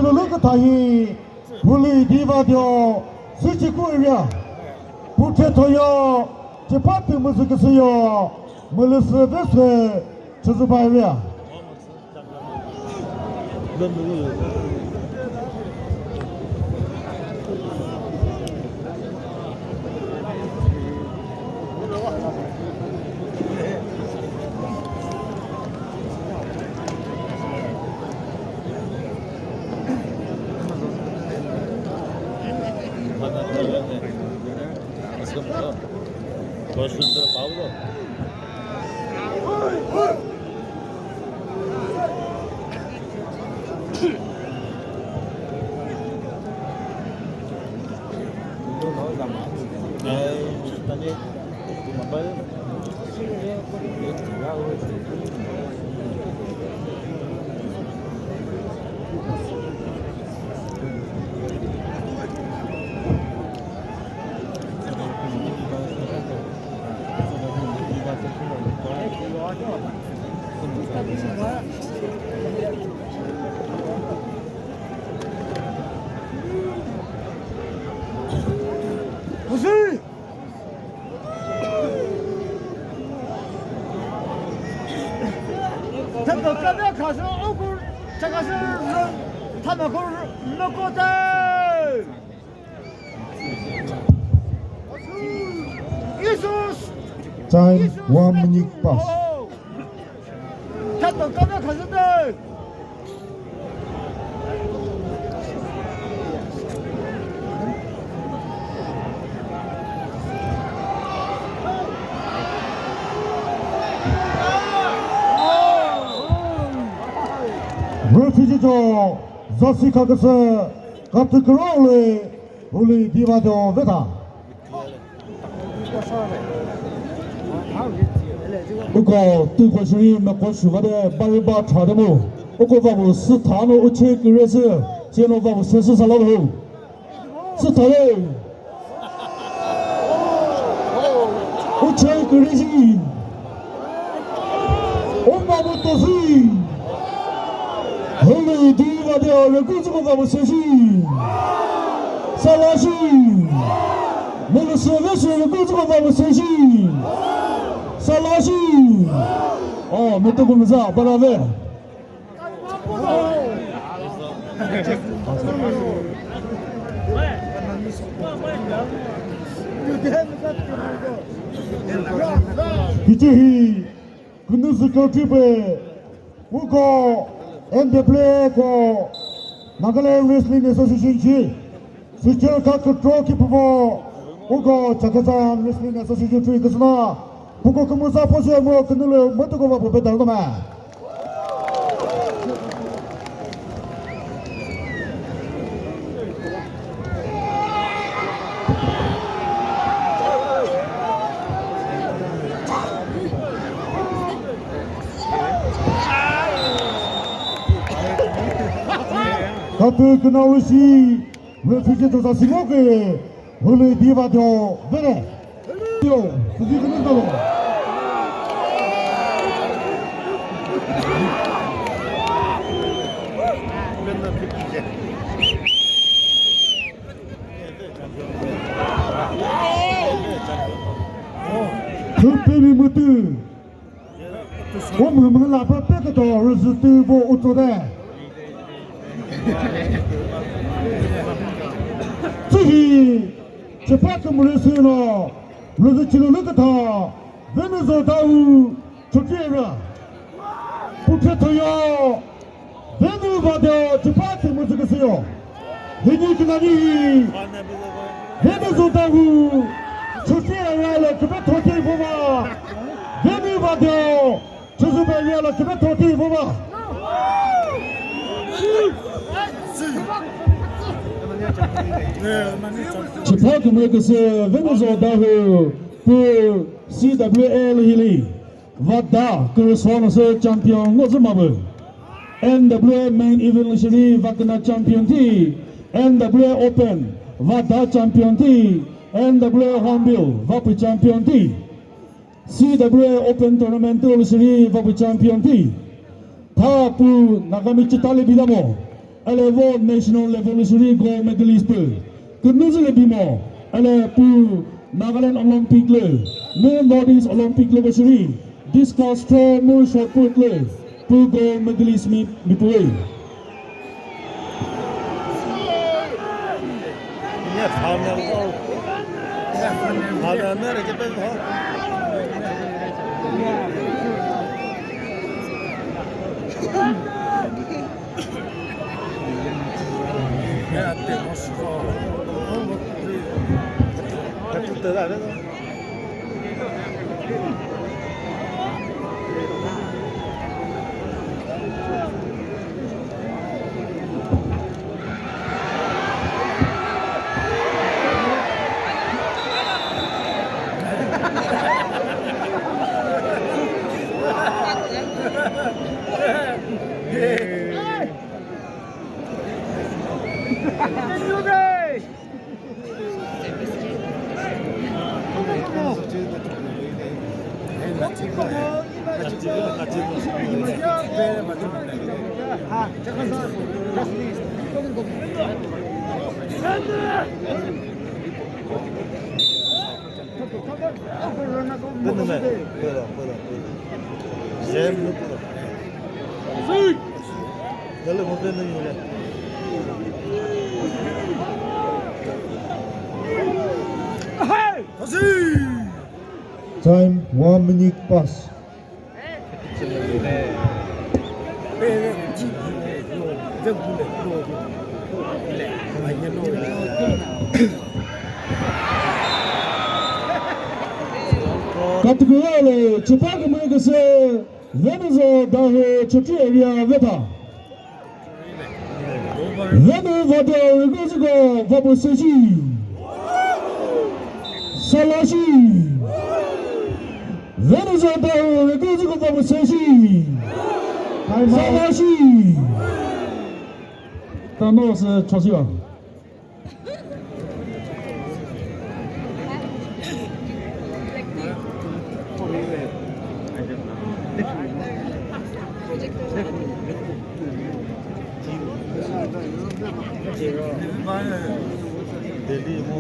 了那个大爷，不累地方的，自己过呀，不吃头药，这怕对么子个是药，没了是的是，这是白呀。不是。他们刚刚开始欧股，这个是人，他们可是没过的。Time 1 minute pass. 他们刚刚开始的。refugee Zasika kese katekrole uli divado veta. Uko tu ko shuri me ko shuvade bariba chademo. Uko babu sitano uche kirese jeno babu sesu salalo. Sitale. Uche kiresi. Ombabu tosi. Holy diva de recruitment babu seshi. Salashi. Mulu service recruitment babu seshi. Salashi. Oh, meto começar para ver. Kiti, kunusu kotibe, uko NWA ko Nagaland Wrestling Association, Sister Control Kipo, uko Chakasan Wrestling Association kusna. Buku kemusa posisi mau kenal bentuk apa betul teman. Kata kenal si refugee tu tak semua ke boleh dia tu benar. Yo, pergi kenal tu. Terpilih mutu, orang mengelak apa kata rezeki bu utara. Jadi cepat Malaysia lo, rezeki lo kata, Venezuela tahu cuci era, pucat toyo, Venezuela cepat masuk ke sini. Ini kena ni, Venezuela tahu. Chutiara kebe thoti boba demi bado chuzubenya la kebe thoti boba chipa kumre kese Venezuela dahu pu CWL hili vada kuruswana se champion ngozmabe NWA main event shiri vakna champion ti NWA open vada champion ti NWA Hornbill Vapu Champion T CWA Open Tournament Seri Vapu Champion T Thapu Nagamichi Tali Bidamo World National Revolutionary Gold Medalist cứ nước rất là bị mỏ pu Nagaland Olympic Main Northeast Olympic Revolutionary discus throw more shot put pu gold medalist mi pu nhé phàm nào cũng phàm nào nữa là cái bên đó tới lại đấy thôi. Bên này, bữa rồi, xem nữa bữa rồi. Đó là một bên này như này. Time 1 minute pass. Category Chipak Megase Venezo Daho Chotri area Veta Venu Vado Rigozigo Vabu Seji Salashi Venezo Daho Rigozigo Vabu Seji Salashi Thanos Chosiwa Delhi mo.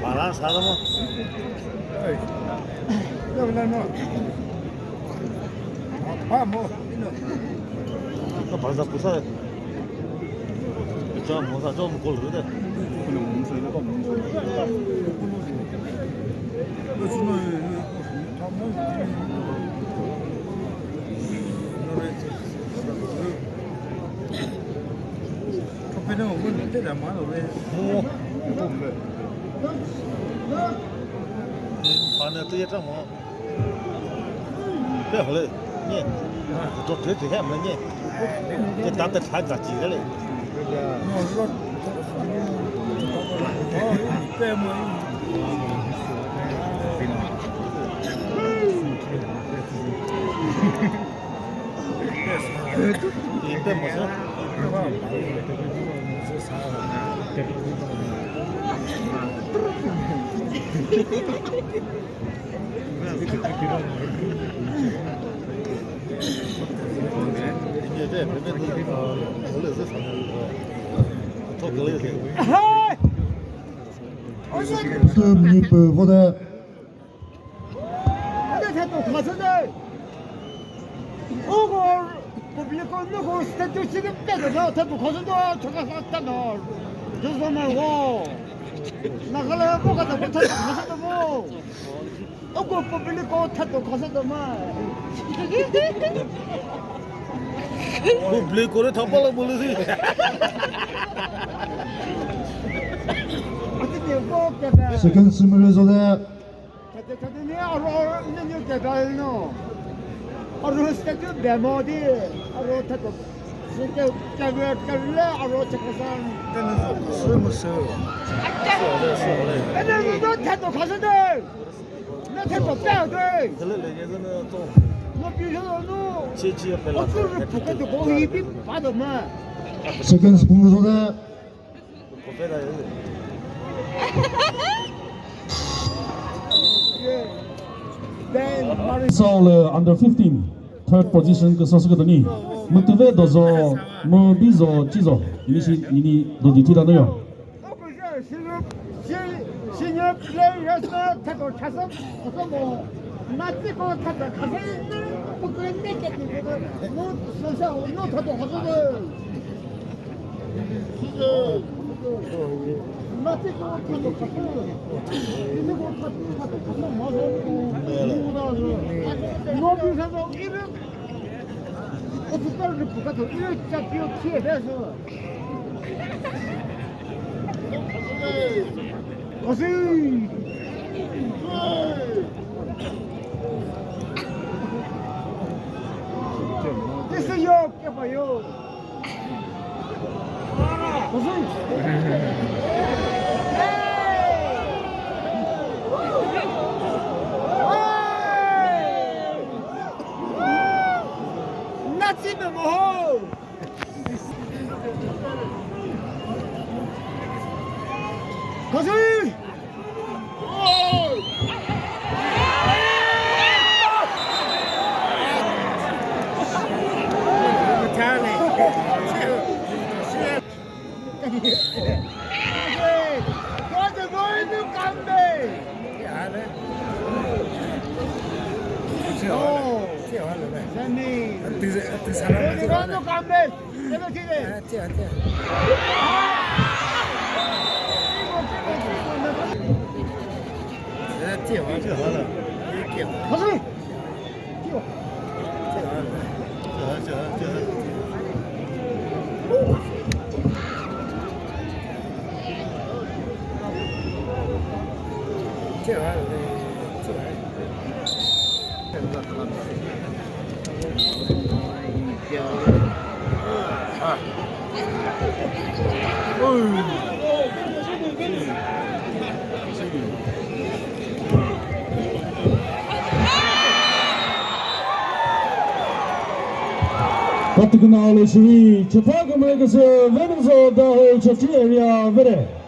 Balan sağlam mı? 나 발사 부사. 저 모사 좀 골르데. 오. 반에 또 예정 뭐.别回来，你，这这还没你，这当的产咋几个嘞？你别没事。이제 배배도 걸려서 사는 더 걸려야 돼. 2 minutes vote. 또 가서는 오고 publico 누구 스태투 지금 때도 또 가서도 저가 갔다가 저서 말고 나가려 뭐가 더 못하고 가서도 뭐 오고 publico 타도 가서도 말 뭐 블랙 거래 덮발라 몰르지. 어떻게 뭐 깨봐 Second sim result. 저들이 알아 있는 게 달노 아로스테도 메모디 아로타도 진짜 짜별짜별 아로차카산 애들 너 태도 가서들 너 태도 빼야 돼. 그래 레게는 또 너 비서도 너 지지에 별로 어쩌를 북한도 고입이 받으면 Seconds Pungusoda, 고배다 여기 네 말이 Sau là under 15 third position ke so ke ni mutve dozo mo bizo chizo ini do di tira no yo 신협 플레이에서 타고 차서 뭐 맞고 타다 가서 뭐 그랬네 뭐 선사 너 타도 가서들 맞고 타도 가서 이거 타도 가서 맞고 너 비서도 이런 어떻게 북한도 이런 잡히어 피해서 가세 됐어요 깨봐요 가세 나치면 뭐 가세 너한테 뭐 있는 깜배 샌디 내가 너 깜배 내가 기대 가세 뛰어 Katkınağlı Şivi çıpak mı kısı Venezuela da çatı area vere